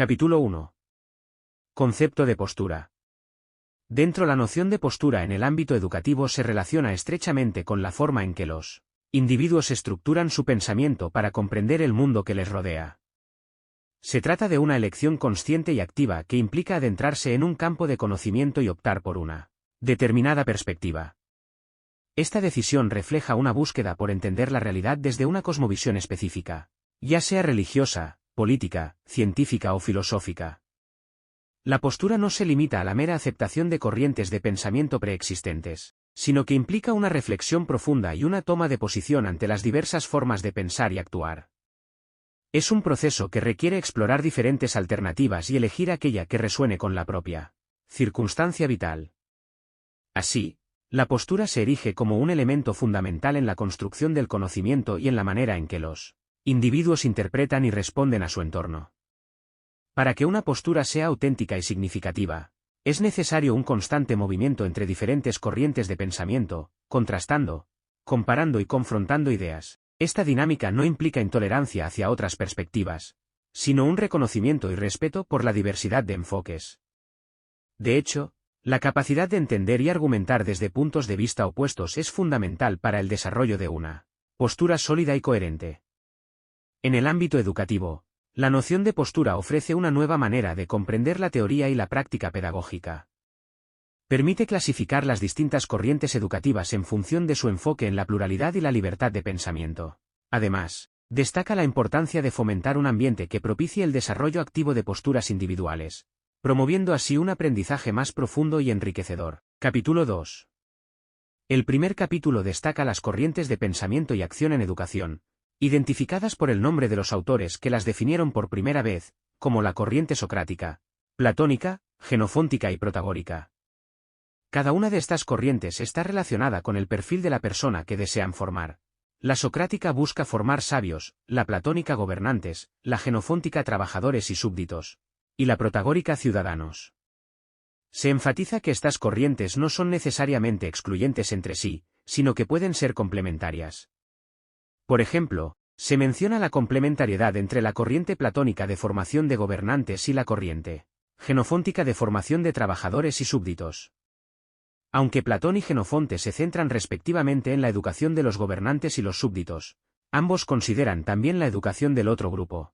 Capítulo 1. Concepto de postura. Dentro la noción de postura en el ámbito educativo se relaciona estrechamente con la forma en que los individuos estructuran su pensamiento para comprender el mundo que les rodea. Se trata de una elección consciente y activa que implica adentrarse en un campo de conocimiento y optar por una determinada perspectiva. Esta decisión refleja una búsqueda por entender la realidad desde una cosmovisión específica, ya sea religiosa, política, científica o filosófica. La postura no se limita a la mera aceptación de corrientes de pensamiento preexistentes, sino que implica una reflexión profunda y una toma de posición ante las diversas formas de pensar y actuar. Es un proceso que requiere explorar diferentes alternativas y elegir aquella que resuene con la propia circunstancia vital. Así, la postura se erige como un elemento fundamental en la construcción del conocimiento y en la manera en que los individuos interpretan y responden a su entorno. Para que una postura sea auténtica y significativa, es necesario un constante movimiento entre diferentes corrientes de pensamiento, contrastando, comparando y confrontando ideas. Esta dinámica no implica intolerancia hacia otras perspectivas, sino un reconocimiento y respeto por la diversidad de enfoques. De hecho, la capacidad de entender y argumentar desde puntos de vista opuestos es fundamental para el desarrollo de una postura sólida y coherente. En el ámbito educativo, la noción de postura ofrece una nueva manera de comprender la teoría y la práctica pedagógica. Permite clasificar las distintas corrientes educativas en función de su enfoque en la pluralidad y la libertad de pensamiento. Además, destaca la importancia de fomentar un ambiente que propicie el desarrollo activo de posturas individuales, promoviendo así un aprendizaje más profundo y enriquecedor. Capítulo 2. El primer capítulo destaca las corrientes de pensamiento y acción en educación, identificadas por el nombre de los autores que las definieron por primera vez, como la corriente socrática, platónica, xenofóntica y protagórica. Cada una de estas corrientes está relacionada con el perfil de la persona que desean formar. La socrática busca formar sabios, la platónica gobernantes, la xenofóntica trabajadores y súbditos, y la protagórica ciudadanos. Se enfatiza que estas corrientes no son necesariamente excluyentes entre sí, sino que pueden ser complementarias. Por ejemplo, se menciona la complementariedad entre la corriente platónica de formación de gobernantes y la corriente xenofóntica de formación de trabajadores y súbditos. Aunque Platón y Xenofonte se centran respectivamente en la educación de los gobernantes y los súbditos, ambos consideran también la educación del otro grupo.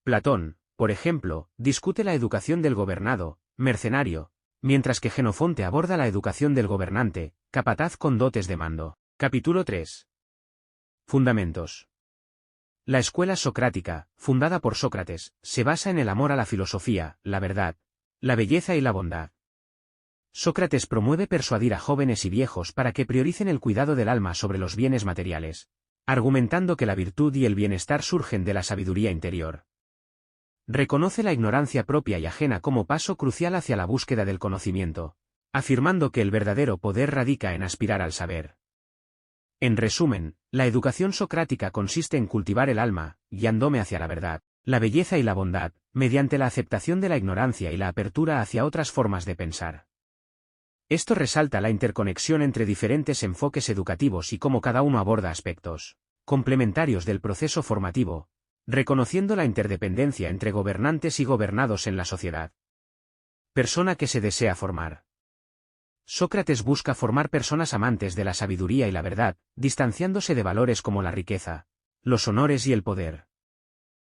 Platón, por ejemplo, discute la educación del gobernado, mercenario, mientras que Xenofonte aborda la educación del gobernante, capataz con dotes de mando. Capítulo 3. Fundamentos. La escuela socrática, fundada por Sócrates, se basa en el amor a la filosofía, la verdad, la belleza y la bondad. Sócrates promueve persuadir a jóvenes y viejos para que prioricen el cuidado del alma sobre los bienes materiales, argumentando que la virtud y el bienestar surgen de la sabiduría interior. Reconoce la ignorancia propia y ajena como paso crucial hacia la búsqueda del conocimiento, afirmando que el verdadero poder radica en aspirar al saber. En resumen, la educación socrática consiste en cultivar el alma, guiándome hacia la verdad, la belleza y la bondad, mediante la aceptación de la ignorancia y la apertura hacia otras formas de pensar. Esto resalta la interconexión entre diferentes enfoques educativos y cómo cada uno aborda aspectos complementarios del proceso formativo, reconociendo la interdependencia entre gobernantes y gobernados en la sociedad. Persona que se desea formar. Sócrates busca formar personas amantes de la sabiduría y la verdad, distanciándose de valores como la riqueza, los honores y el poder.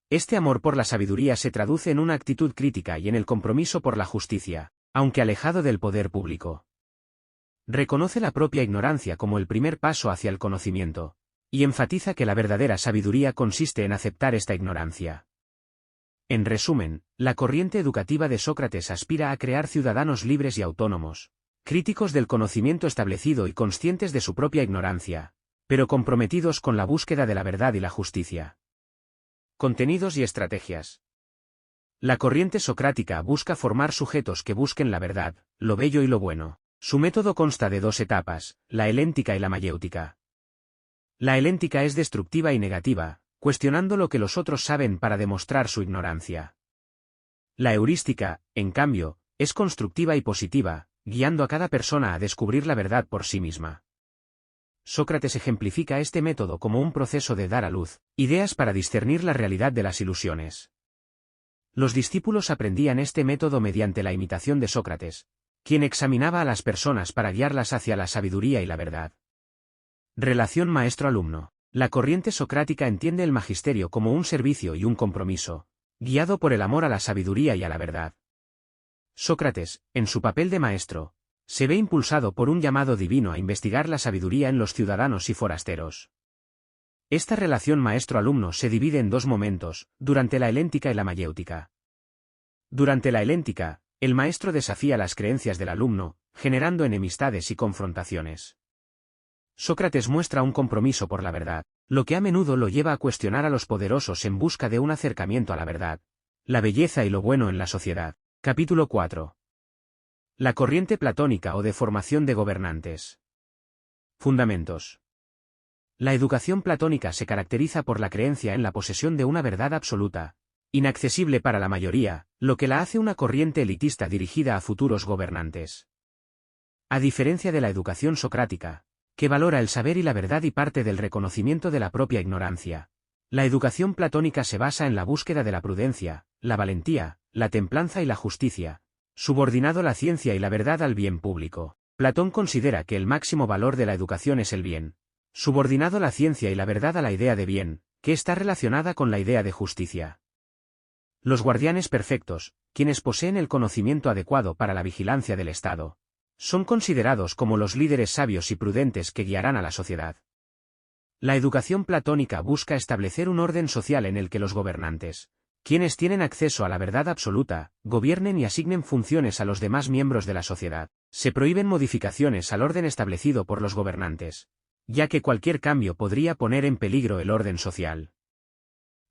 Este amor por la sabiduría se traduce en una actitud crítica y en el compromiso por la justicia, aunque alejado del poder público. Reconoce la propia ignorancia como el primer paso hacia el conocimiento, y enfatiza que la verdadera sabiduría consiste en aceptar esta ignorancia. En resumen, la corriente educativa de Sócrates aspira a crear ciudadanos libres y autónomos, críticos del conocimiento establecido y conscientes de su propia ignorancia, pero comprometidos con la búsqueda de la verdad y la justicia. Contenidos y estrategias. La corriente socrática busca formar sujetos que busquen la verdad, lo bello y lo bueno. Su método consta de dos etapas, la heléntica y la mayéutica. La heléntica es destructiva y negativa, cuestionando lo que los otros saben para demostrar su ignorancia. La heurística, en cambio, es constructiva y positiva, guiando a cada persona a descubrir la verdad por sí misma. Sócrates ejemplifica este método como un proceso de dar a luz ideas para discernir la realidad de las ilusiones. Los discípulos aprendían este método mediante la imitación de Sócrates, quien examinaba a las personas para guiarlas hacia la sabiduría y la verdad. Relación maestro-alumno. La corriente socrática entiende el magisterio como un servicio y un compromiso, guiado por el amor a la sabiduría y a la verdad. Sócrates, en su papel de maestro, se ve impulsado por un llamado divino a investigar la sabiduría en los ciudadanos y forasteros. Esta relación maestro-alumno se divide en dos momentos, durante la heléntica y la mayéutica. Durante la heléntica, el maestro desafía las creencias del alumno, generando enemistades y confrontaciones. Sócrates muestra un compromiso por la verdad, lo que a menudo lo lleva a cuestionar a los poderosos en busca de un acercamiento a la verdad, la belleza y lo bueno en la sociedad. Capítulo 4. La corriente platónica o de formación de gobernantes. Fundamentos. La educación platónica se caracteriza por la creencia en la posesión de una verdad absoluta, inaccesible para la mayoría, lo que la hace una corriente elitista dirigida a futuros gobernantes. A diferencia de la educación socrática, que valora el saber y la verdad y parte del reconocimiento de la propia ignorancia, la educación platónica se basa en la búsqueda de la prudencia, la valentía, la templanza y la justicia, subordinado la ciencia y la verdad al bien público. Platón considera que el máximo valor de la educación es el bien, subordinado la ciencia y la verdad a la idea de bien, que está relacionada con la idea de justicia. Los guardianes perfectos, quienes poseen el conocimiento adecuado para la vigilancia del Estado, son considerados como los líderes sabios y prudentes que guiarán a la sociedad. La educación platónica busca establecer un orden social en el que los gobernantes, quienes tienen acceso a la verdad absoluta, gobiernen y asignen funciones a los demás miembros de la sociedad. Se prohíben modificaciones al orden establecido por los gobernantes, ya que cualquier cambio podría poner en peligro el orden social.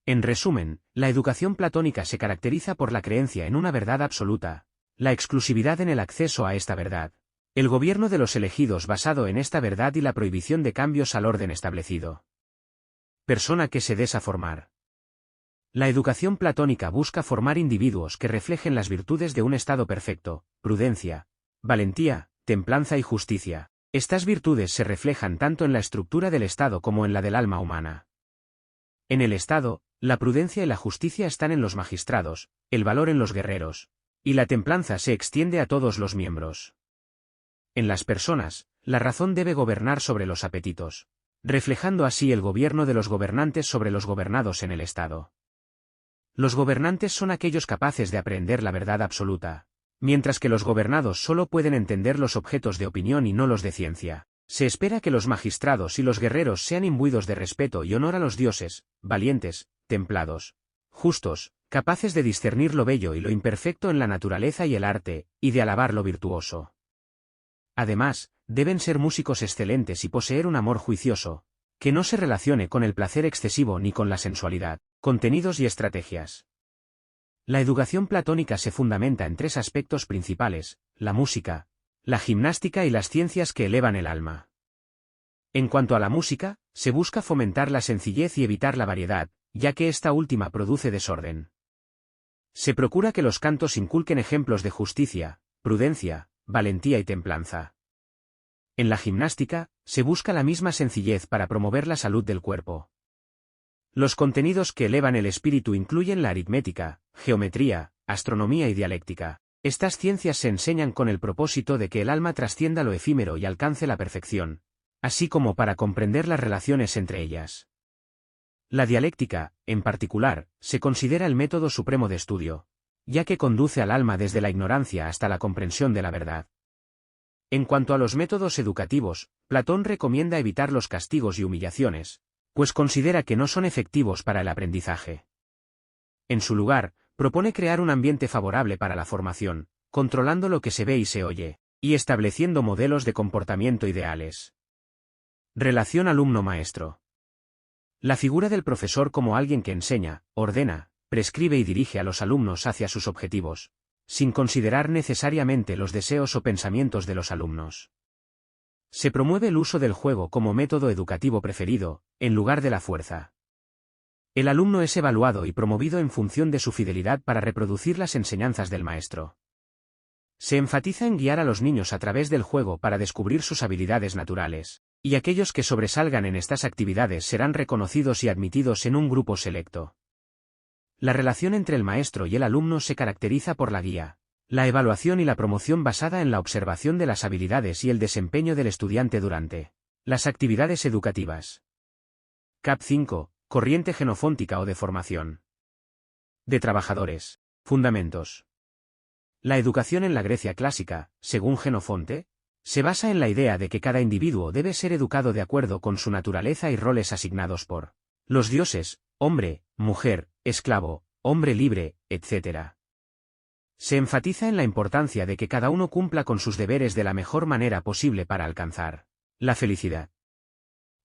En resumen, la educación platónica se caracteriza por la creencia en una verdad absoluta, la exclusividad en el acceso a esta verdad, el gobierno de los elegidos basado en esta verdad y la prohibición de cambios al orden establecido. Persona que se desea formar. La educación platónica busca formar individuos que reflejen las virtudes de un estado perfecto, prudencia, valentía, templanza y justicia. Estas virtudes se reflejan tanto en la estructura del Estado como en la del alma humana. En el Estado, la prudencia y la justicia están en los magistrados, el valor en los guerreros, y la templanza se extiende a todos los miembros. En las personas, la razón debe gobernar sobre los apetitos, reflejando así el gobierno de los gobernantes sobre los gobernados en el Estado. Los gobernantes son aquellos capaces de aprehender la verdad absoluta, mientras que los gobernados solo pueden entender los objetos de opinión y no los de ciencia. Se espera que los magistrados y los guerreros sean imbuidos de respeto y honor a los dioses, valientes, templados, justos, capaces de discernir lo bello y lo imperfecto en la naturaleza y el arte, y de alabar lo virtuoso. Además, deben ser músicos excelentes y poseer un amor juicioso, que no se relacione con el placer excesivo ni con la sensualidad. Contenidos y estrategias. La educación platónica se fundamenta en tres aspectos principales: la música, la gimnástica y las ciencias que elevan el alma. En cuanto a la música, se busca fomentar la sencillez y evitar la variedad, ya que esta última produce desorden. Se procura que los cantos inculquen ejemplos de justicia, prudencia, valentía y templanza. En la gimnástica, se busca la misma sencillez para promover la salud del cuerpo. Los contenidos que elevan el espíritu incluyen la aritmética, geometría, astronomía y dialéctica. Estas ciencias se enseñan con el propósito de que el alma trascienda lo efímero y alcance la perfección, así como para comprender las relaciones entre ellas. La dialéctica, en particular, se considera el método supremo de estudio, ya que conduce al alma desde la ignorancia hasta la comprensión de la verdad. En cuanto a los métodos educativos, Platón recomienda evitar los castigos y humillaciones, pues considera que no son efectivos para el aprendizaje. En su lugar, propone crear un ambiente favorable para la formación, controlando lo que se ve y se oye, y estableciendo modelos de comportamiento ideales. Relación alumno-maestro. La figura del profesor como alguien que enseña, ordena, prescribe y dirige a los alumnos hacia sus objetivos, sin considerar necesariamente los deseos o pensamientos de los alumnos. Se promueve el uso del juego como método educativo preferido, en lugar de la fuerza. El alumno es evaluado y promovido en función de su fidelidad para reproducir las enseñanzas del maestro. Se enfatiza en guiar a los niños a través del juego para descubrir sus habilidades naturales, y aquellos que sobresalgan en estas actividades serán reconocidos y admitidos en un grupo selecto. La relación entre el maestro y el alumno se caracteriza por la guía, la evaluación y la promoción basada en la observación de las habilidades y el desempeño del estudiante durante las actividades educativas. Cap 5. Corriente genofóntica o de formación de trabajadores. Fundamentos. La educación en la Grecia clásica, según Genofonte, se basa en la idea de que cada individuo debe ser educado de acuerdo con su naturaleza y roles asignados por los dioses, hombre, mujer, esclavo, hombre libre, etc. Se enfatiza en la importancia de que cada uno cumpla con sus deberes de la mejor manera posible para alcanzar la felicidad.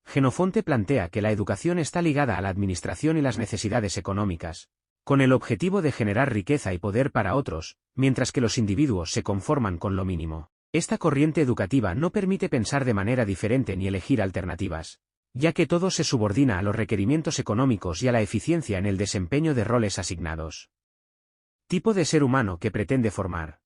Genofonte plantea que la educación está ligada a la administración y las necesidades económicas, con el objetivo de generar riqueza y poder para otros, mientras que los individuos se conforman con lo mínimo. Esta corriente educativa no permite pensar de manera diferente ni elegir alternativas, ya que todo se subordina a los requerimientos económicos y a la eficiencia en el desempeño de roles asignados. Tipo de ser humano que pretende formar.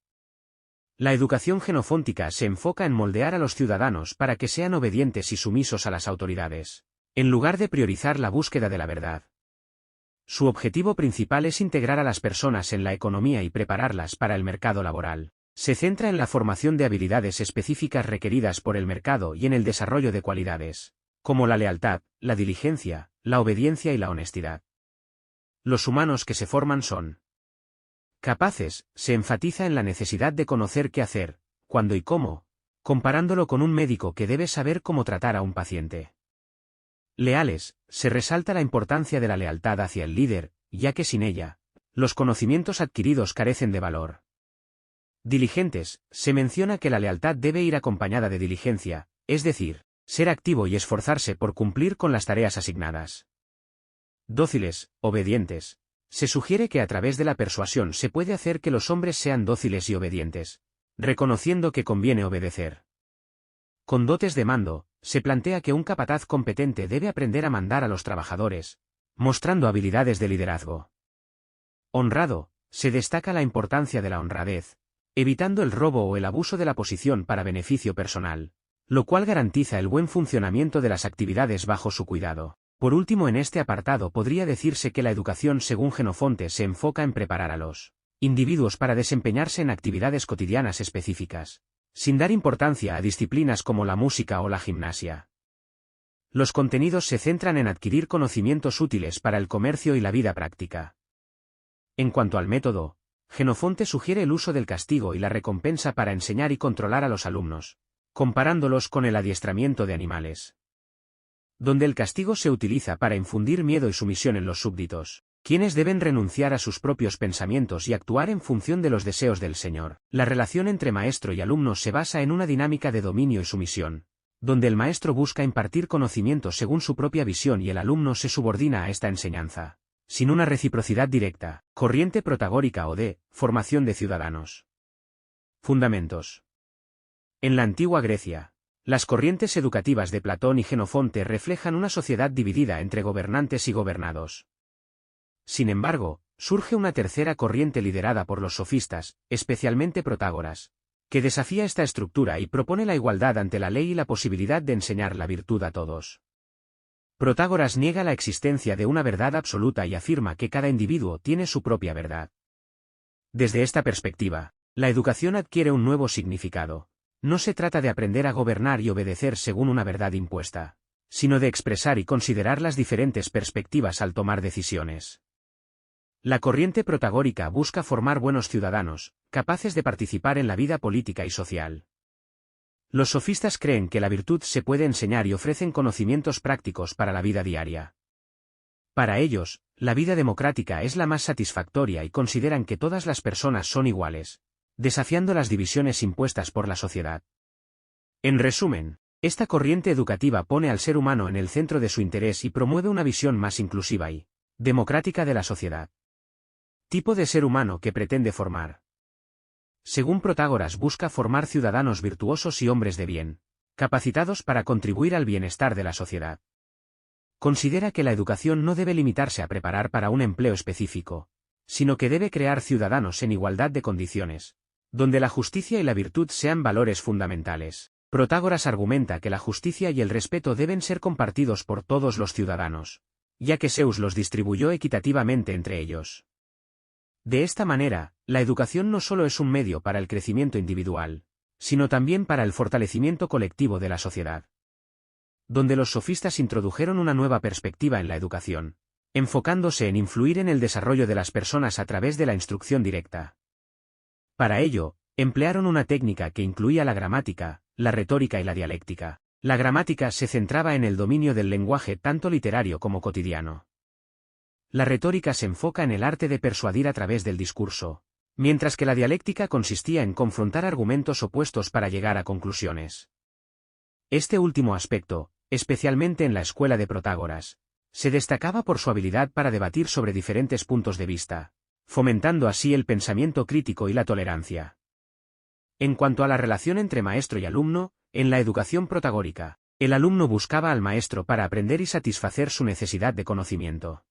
La educación genofóntica se enfoca en moldear a los ciudadanos para que sean obedientes y sumisos a las autoridades, en lugar de priorizar la búsqueda de la verdad. Su objetivo principal es integrar a las personas en la economía y prepararlas para el mercado laboral. Se centra en la formación de habilidades específicas requeridas por el mercado y en el desarrollo de cualidades, como la lealtad, la diligencia, la obediencia y la honestidad. Los humanos que se forman son capaces. Se enfatiza en la necesidad de conocer qué hacer, cuándo y cómo, comparándolo con un médico que debe saber cómo tratar a un paciente. Leales. Se resalta la importancia de la lealtad hacia el líder, ya que sin ella, los conocimientos adquiridos carecen de valor. Diligentes. Se menciona que la lealtad debe ir acompañada de diligencia, es decir, ser activo y esforzarse por cumplir con las tareas asignadas. Dóciles. Obedientes. Se sugiere que a través de la persuasión se puede hacer que los hombres sean dóciles y obedientes, reconociendo que conviene obedecer. Con dotes de mando. Se plantea que un capataz competente debe aprender a mandar a los trabajadores, mostrando habilidades de liderazgo. Honrado. Se destaca la importancia de la honradez, evitando el robo o el abuso de la posición para beneficio personal, lo cual garantiza el buen funcionamiento de las actividades bajo su cuidado. Por último, en este apartado podría decirse que la educación según Genofonte se enfoca en preparar a los individuos para desempeñarse en actividades cotidianas específicas, sin dar importancia a disciplinas como la música o la gimnasia. Los contenidos se centran en adquirir conocimientos útiles para el comercio y la vida práctica. En cuanto al método, Genofonte sugiere el uso del castigo y la recompensa para enseñar y controlar a los alumnos, comparándolos con el adiestramiento de animales, donde el castigo se utiliza para infundir miedo y sumisión en los súbditos, quienes deben renunciar a sus propios pensamientos y actuar en función de los deseos del Señor. La relación entre maestro y alumno se basa en una dinámica de dominio y sumisión, donde el maestro busca impartir conocimiento según su propia visión y el alumno se subordina a esta enseñanza, sin una reciprocidad directa. Corriente protagórica o de formación de ciudadanos. Fundamentos. En la antigua Grecia, las corrientes educativas de Platón y Genofonte reflejan una sociedad dividida entre gobernantes y gobernados. Sin embargo, surge una tercera corriente liderada por los sofistas, especialmente Protágoras, que desafía esta estructura y propone la igualdad ante la ley y la posibilidad de enseñar la virtud a todos. Protágoras niega la existencia de una verdad absoluta y afirma que cada individuo tiene su propia verdad. Desde esta perspectiva, la educación adquiere un nuevo significado. No se trata de aprender a gobernar y obedecer según una verdad impuesta, sino de expresar y considerar las diferentes perspectivas al tomar decisiones. La corriente protagórica busca formar buenos ciudadanos, capaces de participar en la vida política y social. Los sofistas creen que la virtud se puede enseñar y ofrecen conocimientos prácticos para la vida diaria. Para ellos, la vida democrática es la más satisfactoria y consideran que todas las personas son iguales, desafiando las divisiones impuestas por la sociedad. En resumen, esta corriente educativa pone al ser humano en el centro de su interés y promueve una visión más inclusiva y democrática de la sociedad. Tipo de ser humano que pretende formar. Según Protágoras, busca formar ciudadanos virtuosos y hombres de bien, capacitados para contribuir al bienestar de la sociedad. Considera que la educación no debe limitarse a preparar para un empleo específico, sino que debe crear ciudadanos en igualdad de condiciones, donde la justicia y la virtud sean valores fundamentales. Protágoras argumenta que la justicia y el respeto deben ser compartidos por todos los ciudadanos, ya que Zeus los distribuyó equitativamente entre ellos. De esta manera, la educación no solo es un medio para el crecimiento individual, sino también para el fortalecimiento colectivo de la sociedad. Donde los sofistas introdujeron una nueva perspectiva en la educación, enfocándose en influir en el desarrollo de las personas a través de la instrucción directa. Para ello, emplearon una técnica que incluía la gramática, la retórica y la dialéctica. La gramática se centraba en el dominio del lenguaje tanto literario como cotidiano. La retórica se enfoca en el arte de persuadir a través del discurso, mientras que la dialéctica consistía en confrontar argumentos opuestos para llegar a conclusiones. Este último aspecto, especialmente en la escuela de Protágoras, se destacaba por su habilidad para debatir sobre diferentes puntos de vista, fomentando así el pensamiento crítico y la tolerancia. En cuanto a la relación entre maestro y alumno, en la educación protagórica, el alumno buscaba al maestro para aprender y satisfacer su necesidad de conocimiento.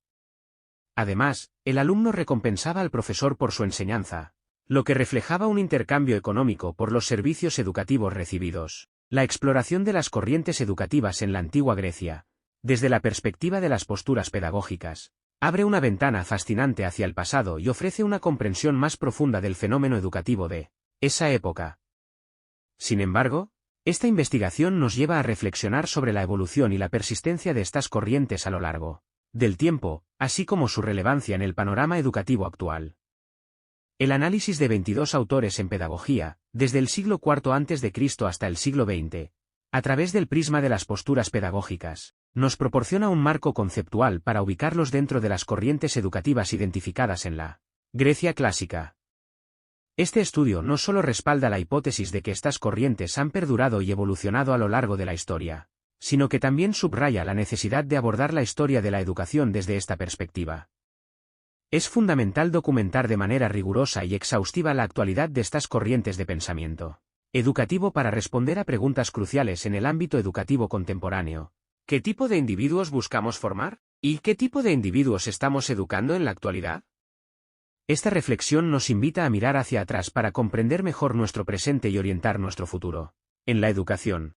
Además, el alumno recompensaba al profesor por su enseñanza, lo que reflejaba un intercambio económico por los servicios educativos recibidos. La exploración de las corrientes educativas en la antigua Grecia, desde la perspectiva de las posturas pedagógicas, abre una ventana fascinante hacia el pasado y ofrece una comprensión más profunda del fenómeno educativo de esa época. Sin embargo, esta investigación nos lleva a reflexionar sobre la evolución y la persistencia de estas corrientes a lo largo del tiempo, así como su relevancia en el panorama educativo actual. El análisis de 22 autores en pedagogía, desde el siglo IV a.C. hasta el siglo XX, a través del prisma de las posturas pedagógicas, nos proporciona un marco conceptual para ubicarlos dentro de las corrientes educativas identificadas en la Grecia clásica. Este estudio no solo respalda la hipótesis de que estas corrientes han perdurado y evolucionado a lo largo de la historia, sino que también subraya la necesidad de abordar la historia de la educación desde esta perspectiva. Es fundamental documentar de manera rigurosa y exhaustiva la actualidad de estas corrientes de pensamiento educativo para responder a preguntas cruciales en el ámbito educativo contemporáneo. ¿Qué tipo de individuos buscamos formar? ¿Y qué tipo de individuos estamos educando en la actualidad? Esta reflexión nos invita a mirar hacia atrás para comprender mejor nuestro presente y orientar nuestro futuro. En la educación,